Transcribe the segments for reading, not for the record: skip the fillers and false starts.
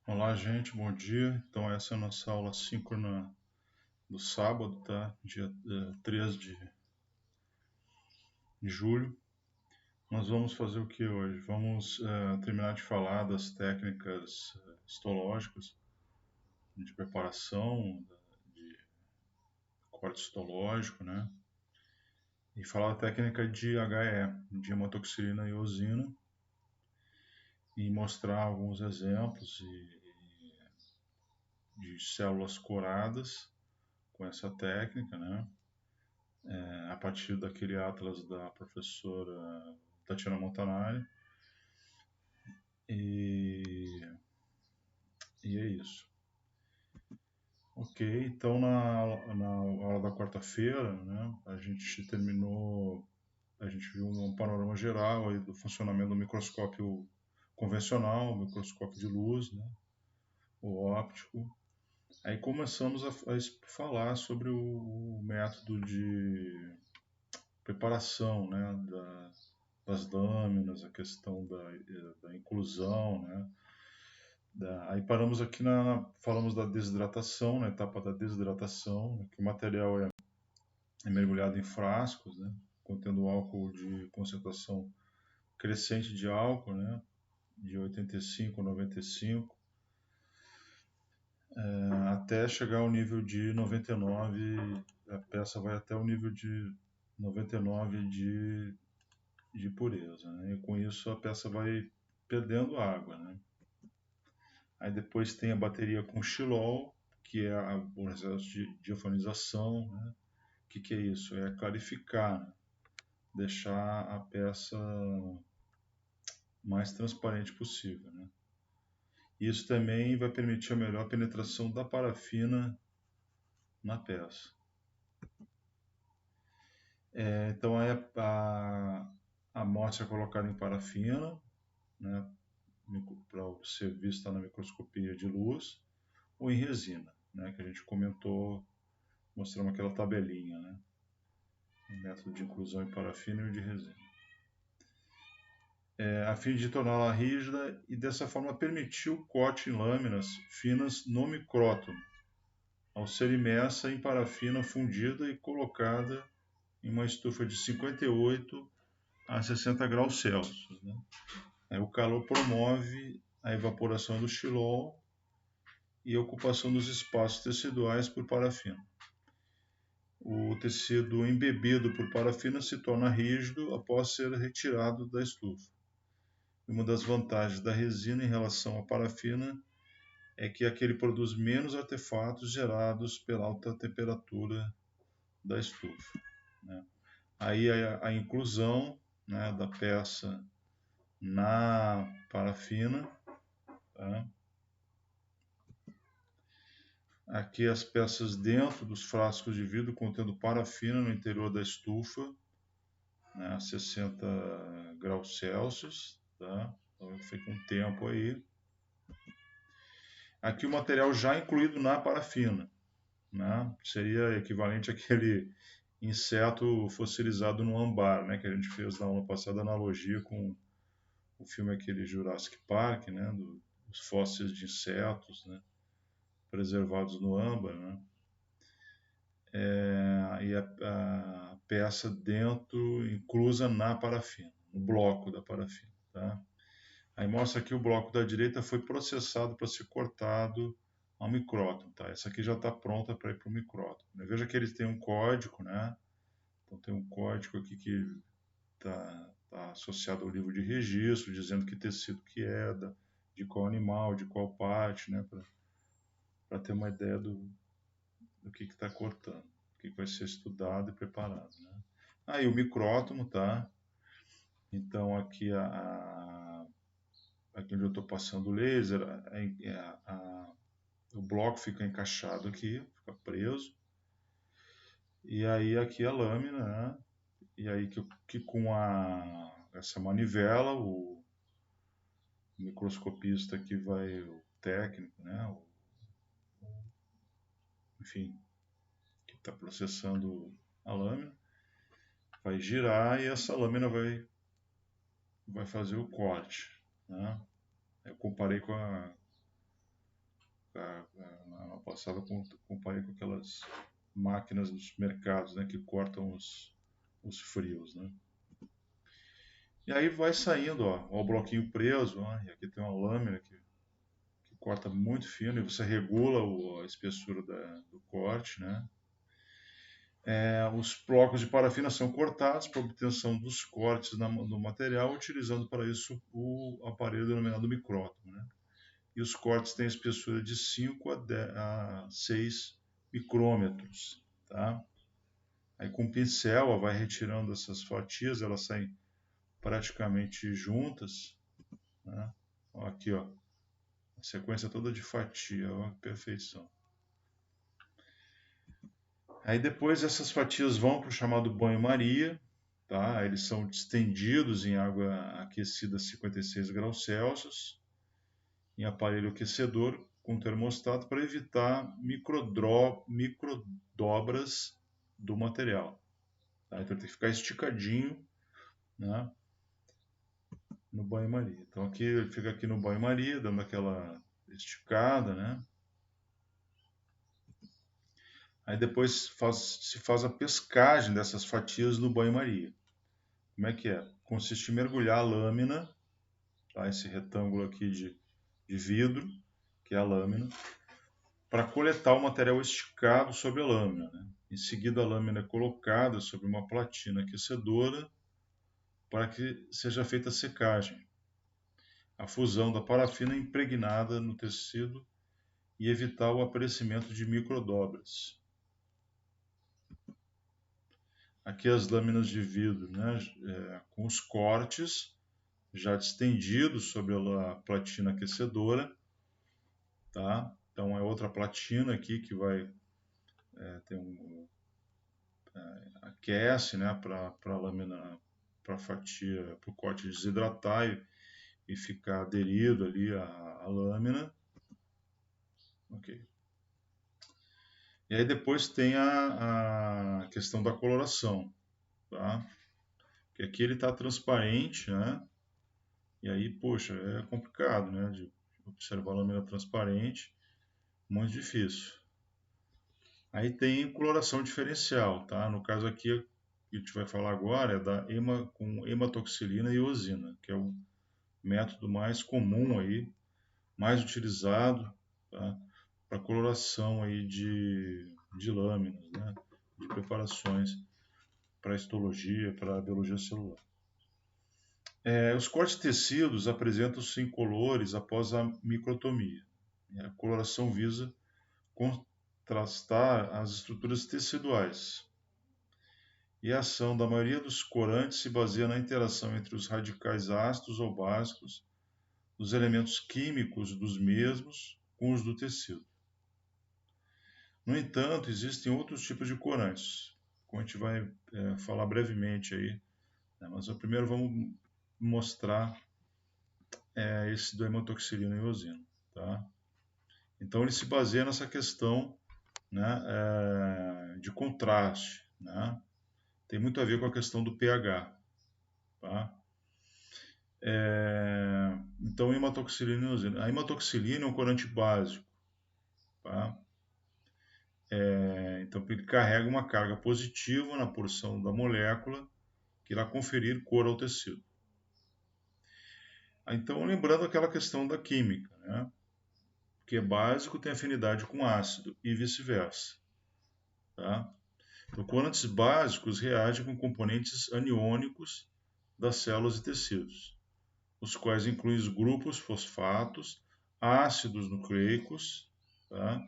Olá, gente, bom dia. Então, essa é a nossa aula síncrona do sábado, tá? Dia 3 de julho. Nós vamos fazer o que hoje? Vamos terminar de falar das técnicas histológicas, de preparação, de corte histológico, né? E falar da técnica de HE, de hematoxilina e eosina, e mostrar alguns exemplos de células curadas com essa técnica, né? A partir daquele atlas da professora Tatiana Montanari. E, e é isso. Ok, então na aula da quarta-feira, né, a gente viu um panorama geral aí do funcionamento do microscópio convencional, o microscópio de luz, né, o óptico. Aí começamos a falar sobre o método de preparação, né, das lâminas, a questão da inclusão, né. Aí paramos aqui falamos da desidratação, na etapa da desidratação, né, que o material é mergulhado em frascos, né, contendo álcool de concentração crescente de álcool, né, de 85 a 95, até chegar ao nível de 99, a peça vai até o nível de 99 de pureza, né, e com isso a peça vai perdendo água, né. Aí depois tem a bateria com xilol, que é o processo de diafanização, né. O que é isso? É clarificar, né? Deixar a peça mais transparente possível, né. Isso também vai permitir a melhor penetração da parafina na peça. Então aí a amostra é colocada em parafina, né, para ser vista na microscopia de luz, ou em resina, né, que a gente comentou, mostramos aquela tabelinha, né, o método de inclusão em parafina e o de resina. A fim de torná-la rígida e dessa forma permitir o corte em lâminas finas no micrótomo, ao ser imersa em parafina fundida e colocada em uma estufa de 58 a 60 graus Celsius, né? O calor promove a evaporação do xilol e a ocupação dos espaços teciduais por parafina. O tecido embebido por parafina se torna rígido após ser retirado da estufa. Uma das vantagens da resina em relação à parafina é que ele produz menos artefatos gerados pela alta temperatura da estufa, né? Aí a inclusão, né, da peça na parafina, tá? Aqui as peças dentro dos frascos de vidro contendo parafina no interior da estufa, né, a 60 graus Celsius, tá? Então fica um tempo aí. Aqui o material já incluído na parafina, né? Seria equivalente àquele inseto fossilizado no âmbar, né? Que a gente fez na aula passada, analogia com o filme aquele Jurassic Park, né? Dos fósseis de insetos, né, preservados no âmbar, né? E a peça dentro, inclusa na parafina, no bloco da parafina, tá? Aí mostra aqui o bloco da direita foi processado para ser cortado ao micrótomo, tá? Essa aqui já está pronta para ir para o micrótomo. Veja que eles têm um código, né? Então tem um código aqui que está associado ao livro de registro, dizendo que tecido que é, de qual animal, de qual parte, né? Para ter uma ideia do que está cortando, o que vai ser estudado e preparado, né? Aí o micrótomo, tá? Então aqui aqui onde eu estou passando o laser, o bloco fica encaixado aqui, fica preso. E aí aqui a lâmina, né? E aí que com essa manivela, o microscopista que vai, o técnico, né? Enfim, que está processando a lâmina, vai girar e essa lâmina vai fazer o corte, né? Eu comparei Na passada comparei com aquelas máquinas dos mercados, né, que cortam os frios, né? E aí vai saindo, ó, o bloquinho preso, ó, e aqui tem uma lâmina que corta muito fino e você regula a espessura do corte, né? Os blocos de parafina são cortados para obtenção dos cortes do material, utilizando para isso o aparelho denominado micrótomo, né? E os cortes têm espessura de 5 a 6 micrômetros, tá? Aí com o pincel, ó, vai retirando essas fatias, elas saem praticamente juntas, né? Ó, aqui, ó, a sequência toda de fatia, ó, perfeição. Aí depois essas fatias vão para o chamado banho-maria, tá? Eles são estendidos em água aquecida a 56 graus Celsius, em aparelho aquecedor com termostato para evitar microdobras do material. Tá? Então tem que ficar esticadinho, né, no banho-maria. Então aqui ele fica aqui no banho-maria, dando aquela esticada, né? Aí depois se faz a pescagem dessas fatias no banho-maria. Como é que é? Consiste em mergulhar a lâmina, tá? Esse retângulo aqui de vidro, que é a lâmina, para coletar o material esticado sobre a lâmina, né? Em seguida, a lâmina é colocada sobre uma platina aquecedora para que seja feita a secagem, a fusão da parafina impregnada no tecido e evitar o aparecimento de microdobras. Aqui as lâminas de vidro, né, com os cortes já estendidos sobre a platina aquecedora, tá? Então é outra platina aqui que vai ter aquece, né, para a lâmina, para a fatia, para o corte desidratar e ficar aderido ali à lâmina. Ok. E aí depois tem a questão da coloração, tá? Que aqui ele está transparente, né? E aí, poxa, é complicado, né? De observar a lâmina transparente, muito difícil. Aí tem coloração diferencial, tá? No caso aqui, que a gente vai falar agora é com hematoxilina e eosina, que é o método mais comum aí, mais utilizado, tá? Para coloração aí de lâminas, né? De preparações para histologia, para biologia celular. Os cortes de tecidos apresentam-se incolores após a microtomia. A coloração visa contrastar as estruturas teciduais. E a ação da maioria dos corantes se baseia na interação entre os radicais ácidos ou básicos, dos elementos químicos dos mesmos com os do tecido. No entanto, existem outros tipos de corantes, como a gente vai falar brevemente aí, né? Mas primeiro vamos mostrar esse do hematoxilina e eosina, tá? Então ele se baseia nessa questão, né, de contraste, né? Tem muito a ver com a questão do pH, tá? Então hematoxilina e eosina. A hematoxilina é um corante básico, tá? Então ele carrega uma carga positiva na porção da molécula que irá conferir cor ao tecido. Então, lembrando aquela questão da química, né? Que é básico tem afinidade com ácido e vice-versa. Tá? Então, corantes básicos reagem com componentes aniônicos das células e tecidos, os quais incluem os grupos fosfatos, ácidos nucleicos, tá?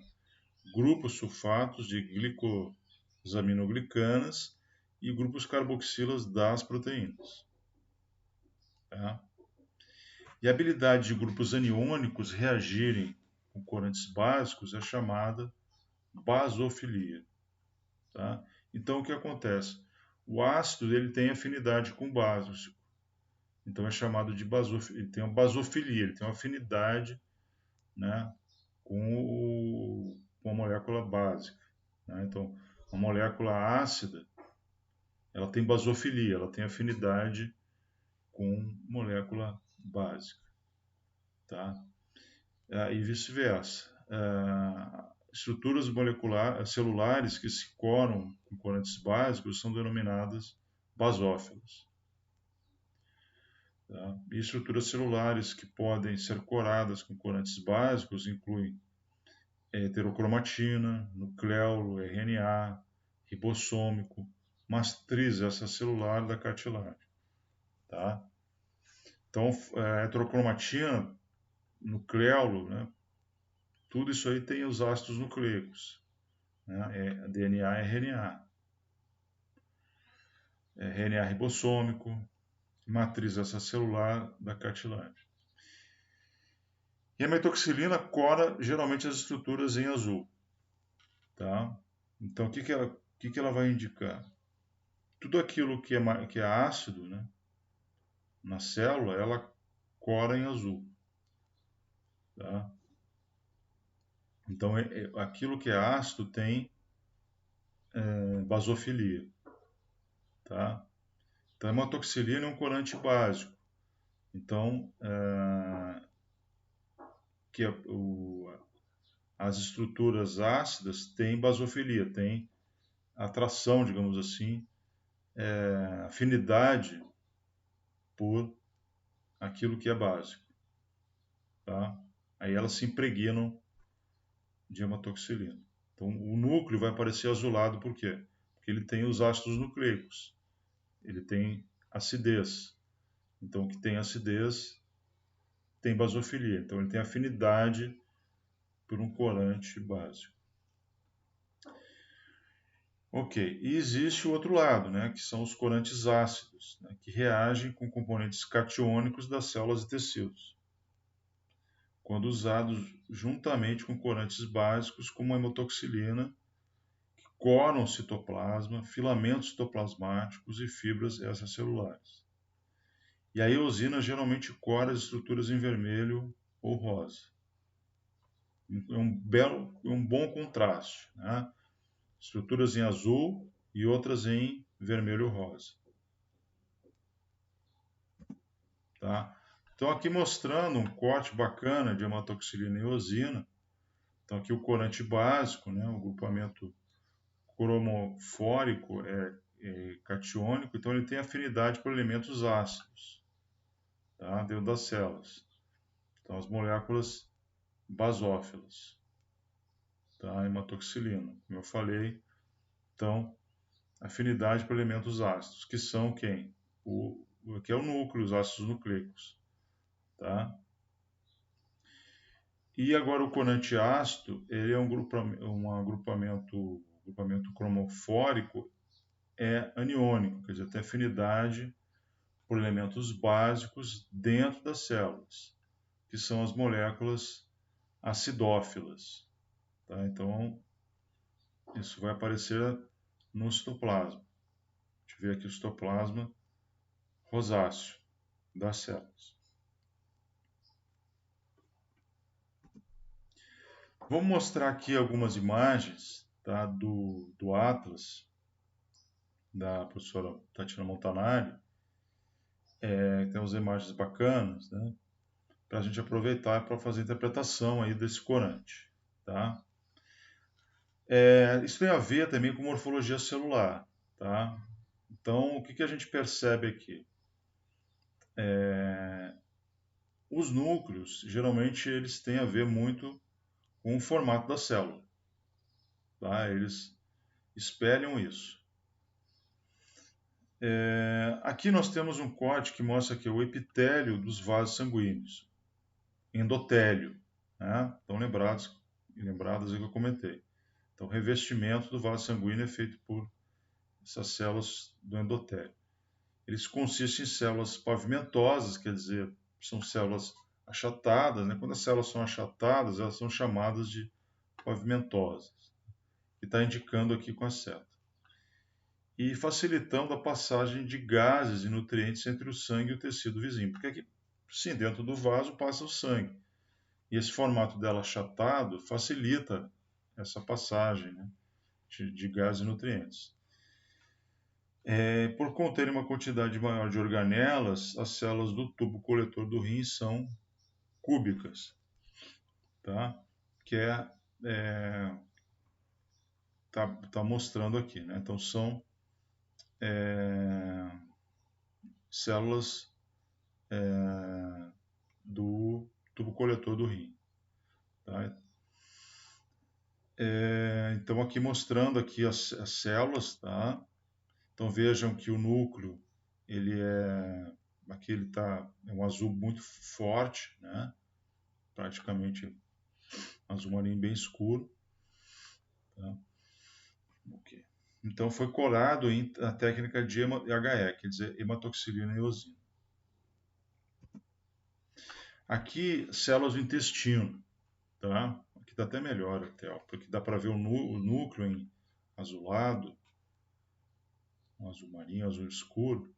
Grupos sulfatos de glicosaminoglicanas e grupos carboxilas das proteínas. Tá? E a habilidade de grupos aniônicos reagirem com corantes básicos é chamada basofilia. Tá? Então, o que acontece? O ácido ele tem afinidade com o básico. Então, é chamado de basofilia. Ele tem uma basofilia, ele tem uma afinidade, né, com a molécula básica. Né? Então, a molécula ácida ela tem basofilia, ela tem afinidade com molécula básica. Tá? E vice-versa. estruturas celulares que se coram com corantes básicos são denominadas basófilas. Tá? E estruturas celulares que podem ser coradas com corantes básicos incluem heterocromatina, nucleolo, RNA, ribossômico, matriz extracelular da cartilagem. Tá? Então, heterocromatina, nucleolo, né? Tudo isso aí tem os ácidos nucleicos, né? DNA e RNA. RNA ribossômico, matriz extracelular da cartilagem. E a metoxilina cora geralmente as estruturas em azul. Tá? Então, o que ela vai indicar? Tudo aquilo que é ácido, né, na célula, ela cora em azul. Tá? Então, aquilo que é ácido tem basofilia. Tá? Então, a hematoxilina é um corante básico. Então, as estruturas ácidas têm basofilia, têm atração, digamos assim, afinidade por aquilo que é básico. Tá? Aí elas se impregnam de hematoxilina. Então, o núcleo vai aparecer azulado, por quê? Porque ele tem os ácidos nucleicos, ele tem acidez. Então, o que tem acidez tem basofilia. Então, ele tem afinidade por um corante básico. Ok, e existe o outro lado, né, que são os corantes ácidos, né, que reagem com componentes catiônicos das células e tecidos, quando usados juntamente com corantes básicos como a hematoxilina, que coram o citoplasma, filamentos citoplasmáticos e fibras extracelulares. E a eosina geralmente cora as estruturas em vermelho ou rosa. É um bom contraste, né? Estruturas em azul e outras em vermelho ou rosa. Tá? Então, aqui mostrando um corte bacana de hematoxilina e eosina. Então, aqui o corante básico, né, o grupamento cromofórico é catiônico, então ele tem afinidade por elementos ácidos, tá, dentro das células. Então, as moléculas basófilas, tá, hematoxilina, como eu falei. Então, afinidade por elementos ácidos, que são quem? Aqui é o núcleo, os ácidos nucleicos. Tá? E agora o corante ácido, ele é um agrupamento cromofórico aniônico, quer dizer, tem afinidade por elementos básicos dentro das células, que são as moléculas acidófilas. Tá? Então, isso vai aparecer no citoplasma. A gente vê aqui o citoplasma rosáceo das células. Vamos mostrar aqui algumas imagens, tá, do Atlas, da professora Tatiana Montanari. Tem umas imagens bacanas, né, para a gente aproveitar para fazer a interpretação aí desse corante. Tá? Isso tem a ver também com morfologia celular. Tá? Então, o que a gente percebe aqui? Os núcleos, geralmente, eles têm a ver muito com o formato da célula. Tá? Eles espelham isso. Aqui nós temos um corte que mostra aqui o epitélio dos vasos sanguíneos, endotélio, né? Estão lembradas aí que eu comentei. Então, o revestimento do vaso sanguíneo é feito por essas células do endotélio. Eles consistem em células pavimentosas, quer dizer, são células achatadas, né? Quando as células são achatadas, elas são chamadas de pavimentosas, que está indicando aqui com a seta. E facilitando a passagem de gases e nutrientes entre o sangue e o tecido vizinho. Porque aqui, sim, dentro do vaso passa o sangue. E esse formato dela achatado facilita essa passagem, né, de gases e nutrientes. Por conterem uma quantidade maior de organelas, as células do tubo coletor do rim são cúbicas. Tá? quer tá mostrando aqui, né? Então são células do tubo coletor do rim. Tá? Então aqui mostrando aqui as células, tá? Então vejam que o núcleo, aqui ele é um azul muito forte, né? Praticamente azul marinho bem escuro. Tá? Okay. Então foi colado a técnica de HE, quer dizer, hematoxilina e eosina. Aqui, células do intestino, tá? Aqui está até melhor, porque dá para ver o núcleo em azulado, um azul marinho, azul escuro,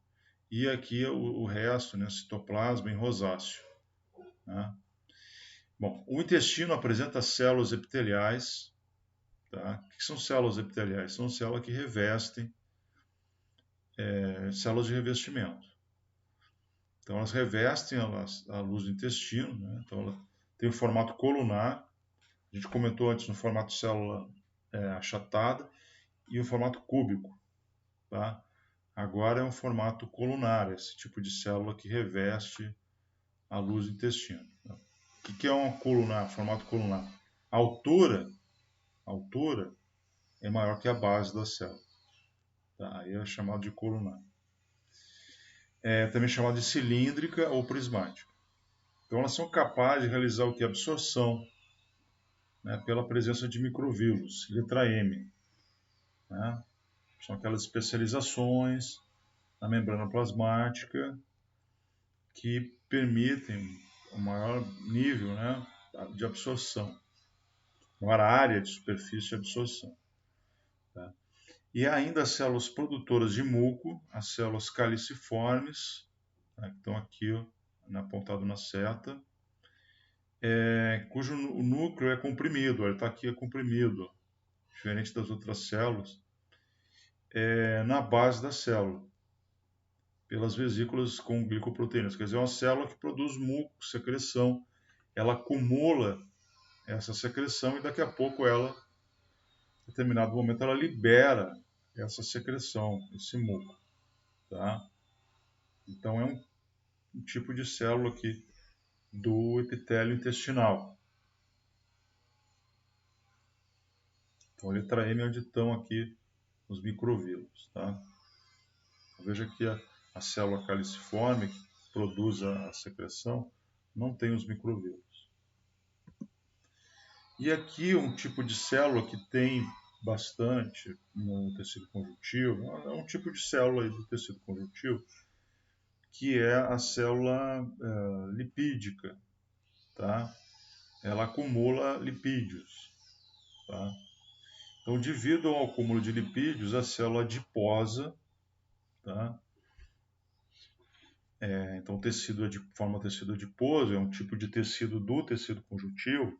e aqui o resto, né, citoplasma em rosáceo. Né? Bom, o intestino apresenta células epiteliais. Tá? O que são células epiteliais? São células que revestem, células de revestimento. Então, elas revestem a luz do intestino, né? Então, ela tem o formato colunar. A gente comentou antes no formato célula achatada e o formato cúbico. Tá? Agora é um formato colunar, esse tipo de célula que reveste a luz do intestino. O que é um colunar, formato colunar? A altura é maior que a base da célula. Tá? Aí é chamado de colunar. É também chamado de cilíndrica ou prismática. Então elas são capazes de realizar o que? Absorção, né, pela presença de microvírus, letra M. Né? São aquelas especializações na membrana plasmática que permitem um maior nível, né, de absorção, maior área de superfície de absorção. Tá? E ainda as células produtoras de muco, as células caliciformes, né, que estão aqui ó, apontado na seta, cujo núcleo é comprimido, ele está aqui é comprimido, ó, diferente das outras células, na base da célula, pelas vesículas com glicoproteínas. Quer dizer, é uma célula que produz muco, secreção, ela acumula essa secreção e daqui a pouco ela, em determinado momento, ela libera essa secreção, esse muco. Tá? Então é um tipo de célula aqui do epitélio intestinal. Então, a letra M é onde estão aqui os microvírus. Tá? Então, veja que a célula caliciforme que produz a secreção não tem os microvírus. E aqui um tipo de célula que tem bastante no tecido conjuntivo, é um tipo de célula aí do tecido conjuntivo, que é a célula lipídica. Tá? Ela acumula lipídios. Tá? Então, devido ao acúmulo de lipídios, a célula adiposa, tá? Então, o tecido forma tecido adiposo, é um tipo de tecido do tecido conjuntivo,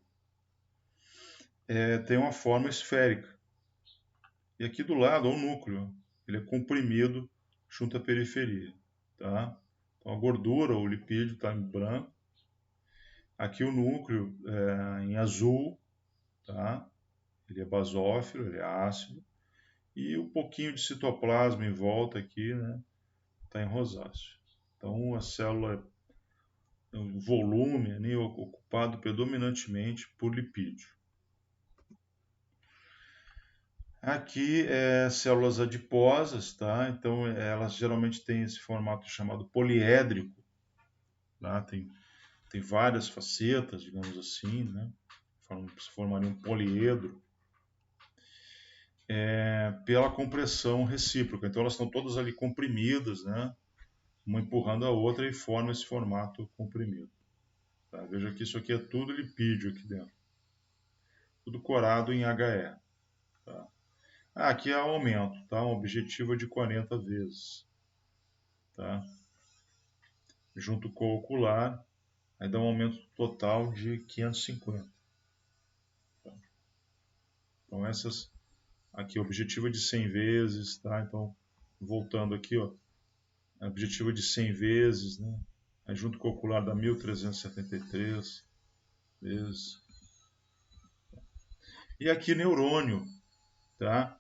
tem uma forma esférica. E aqui do lado é o núcleo, ele é comprimido junto à periferia. Tá? Então, a gordura, o lipídio, está em branco. Aqui o núcleo em azul, tá? Ele é basófilo, ele é ácido. E um pouquinho de citoplasma em volta aqui, né? Está em rosáceo. Então, a célula, o volume é ocupado predominantemente por lipídio. Aqui células adiposas, tá? Então elas geralmente têm esse formato chamado poliédrico, tá? Tem várias facetas, digamos assim, né? Se formaria um poliedro. Pela compressão recíproca. Então elas estão todas ali comprimidas, né? Uma empurrando a outra e forma esse formato comprimido. Tá? Veja que isso aqui é tudo lipídio aqui dentro. Tudo corado em HE. Tá? Aqui é o aumento, tá? Um objetivo de 40 vezes. Tá? Junto com o ocular, aí dá um aumento total de 550. Tá? Então essas aqui, objetivo de 100 vezes, tá? Então, voltando aqui, ó, objetivo de 100 vezes, né? Aí junto com o ocular dá 1373 vezes. E aqui neurônio, tá?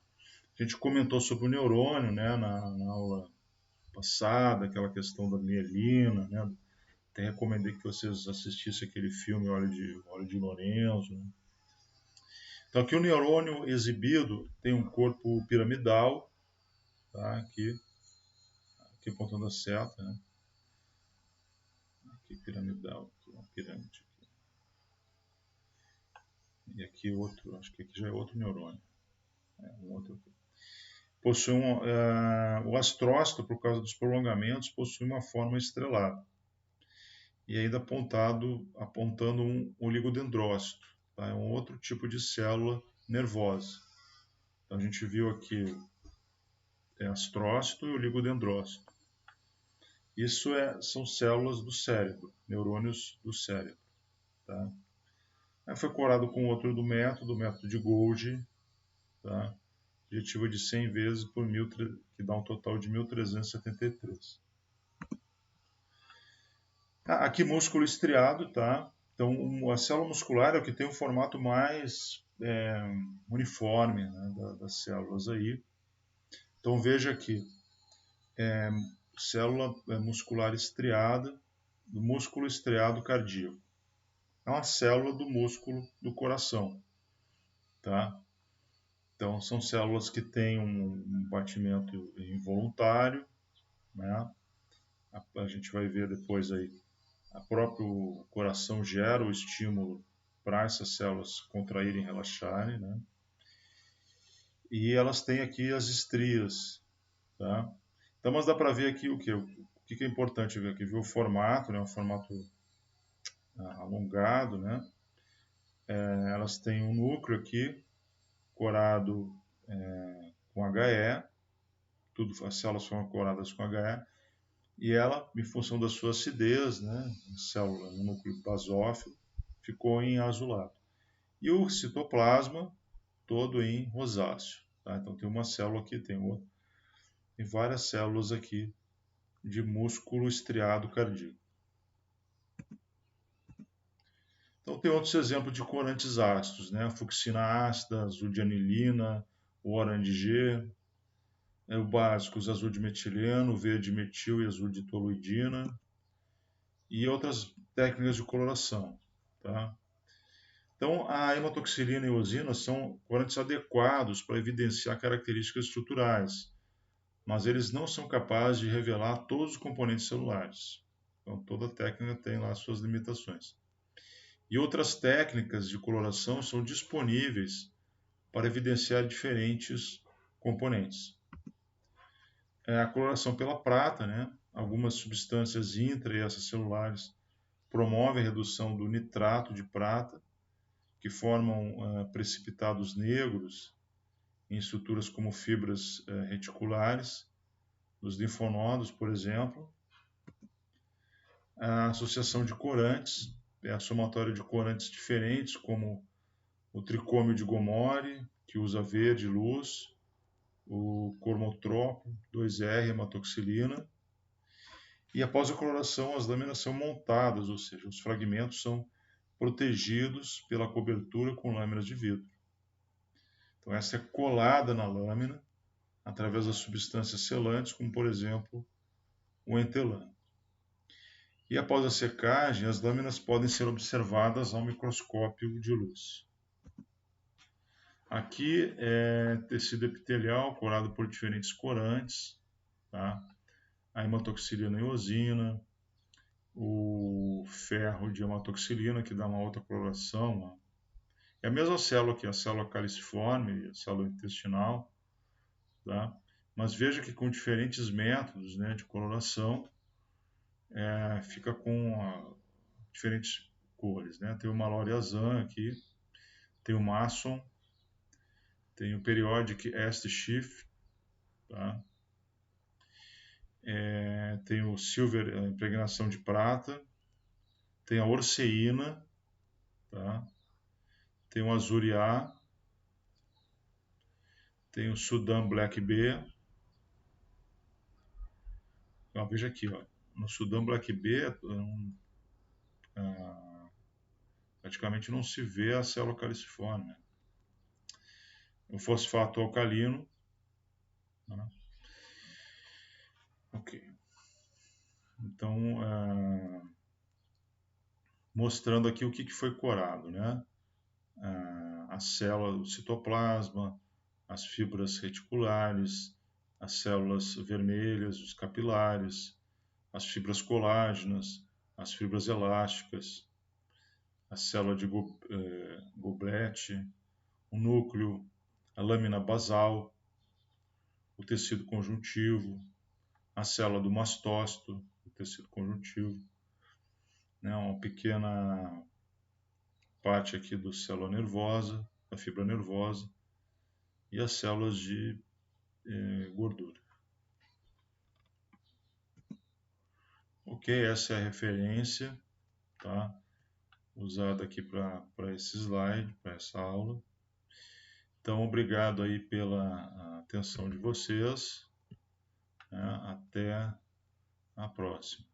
A gente comentou sobre o neurônio, né, na aula passada, aquela questão da mielina, né? Até recomendei que vocês assistissem aquele filme Óleo de Lorenzo, né? Então aqui o neurônio exibido tem um corpo piramidal, tá? Aqui apontando a seta, né? Aqui piramidal, aqui uma pirâmide. E aqui outro, acho que aqui já é outro neurônio. Um outro aqui. Possui o astrócito, por causa dos prolongamentos, possui uma forma estrelada. E ainda apontando um oligodendrócito. Tá? É um outro tipo de célula nervosa. Então a gente viu aqui astrócito e oligodendrócito. Isso são células do cérebro, neurônios do cérebro. Tá? Aí foi corado com outro do método de Golgi, tá? Objetivo de 100 vezes por 1000, que dá um total de 1373. Aqui músculo estriado, tá? Então a célula muscular é o que tem o formato mais uniforme, né, das células aí. Então veja aqui, célula muscular estriada, do músculo estriado cardíaco. É uma célula do músculo do coração, tá? Então são células que têm um batimento involuntário, né? A gente vai ver depois aí, o próprio coração gera o estímulo para essas células contraírem e relaxarem, né? E elas têm aqui as estrias, tá? Então, mas dá para ver aqui o que é importante ver aqui, ver o formato, né? O formato alongado, né? Elas têm um núcleo aqui, corado com HE, as células foram coradas com HE, e ela, em função da sua acidez, né? Célula no núcleo basófilo, ficou em azulado. E o citoplasma todo em rosáceo. Tá? Então tem uma célula aqui, tem outra. Tem várias células aqui de músculo estriado cardíaco. Então tem outros exemplos de corantes ácidos, né? A fucsina ácida, azul de anilina, o orange G, o básicos azul de metileno, verde metil e azul de toluidina, e outras técnicas de coloração. Tá? Então, a hematoxilina e eosina são corantes adequados para evidenciar características estruturais, mas eles não são capazes de revelar todos os componentes celulares. Então, toda técnica tem lá suas limitações. E outras técnicas de coloração são disponíveis para evidenciar diferentes componentes. A coloração pela prata, né? Algumas substâncias intra e extracelulares promovem a redução do nitrato de prata, que formam precipitados negros em estruturas como fibras reticulares, nos linfonodos, por exemplo. A associação de corantes, a somatória de corantes diferentes, como o tricômio de Gomori, que usa verde luz, o cromotropo, 2R, hematoxilina. E após a coloração, as lâminas são montadas, ou seja, os fragmentos são protegidos pela cobertura com lâminas de vidro. Então, essa é colada na lâmina através das substâncias selantes, como, por exemplo, o entelano. E após a secagem, as lâminas podem ser observadas ao microscópio de luz. Aqui é tecido epitelial corado por diferentes corantes, tá? A hematoxilina e eosina, o ferro de hematoxilina, que dá uma outra coloração. É a mesma célula aqui, a célula caliciforme, a célula intestinal, tá? Mas veja que com diferentes métodos, né, de coloração, fica com diferentes cores, né? Tem o Mallory-Azan aqui, tem o Mason, tem o Periodic Est Schiff, tá? Tem o Silver, a impregnação de prata, tem a Orceína, tá? Tem o Azuriá, tem o Sudan Black B. Então, veja aqui, ó, no Sudan Black B, praticamente não se vê a célula caliciforme. o fosfato alcalino. Né? Ok. Então, mostrando aqui o que foi corado, né? A célula, o citoplasma, as fibras reticulares, as células vermelhas, os capilares, as fibras colágenas, as fibras elásticas, a célula de Goblet, o núcleo, a lâmina basal, o tecido conjuntivo, a célula do mastócito, o tecido conjuntivo, né, uma pequena parte aqui da célula nervosa, da fibra nervosa, e as células de gordura. Ok, essa é a referência, tá? Usada aqui para esse slide, para essa aula. Então, obrigado aí pela atenção de vocês. Né? Até a próxima.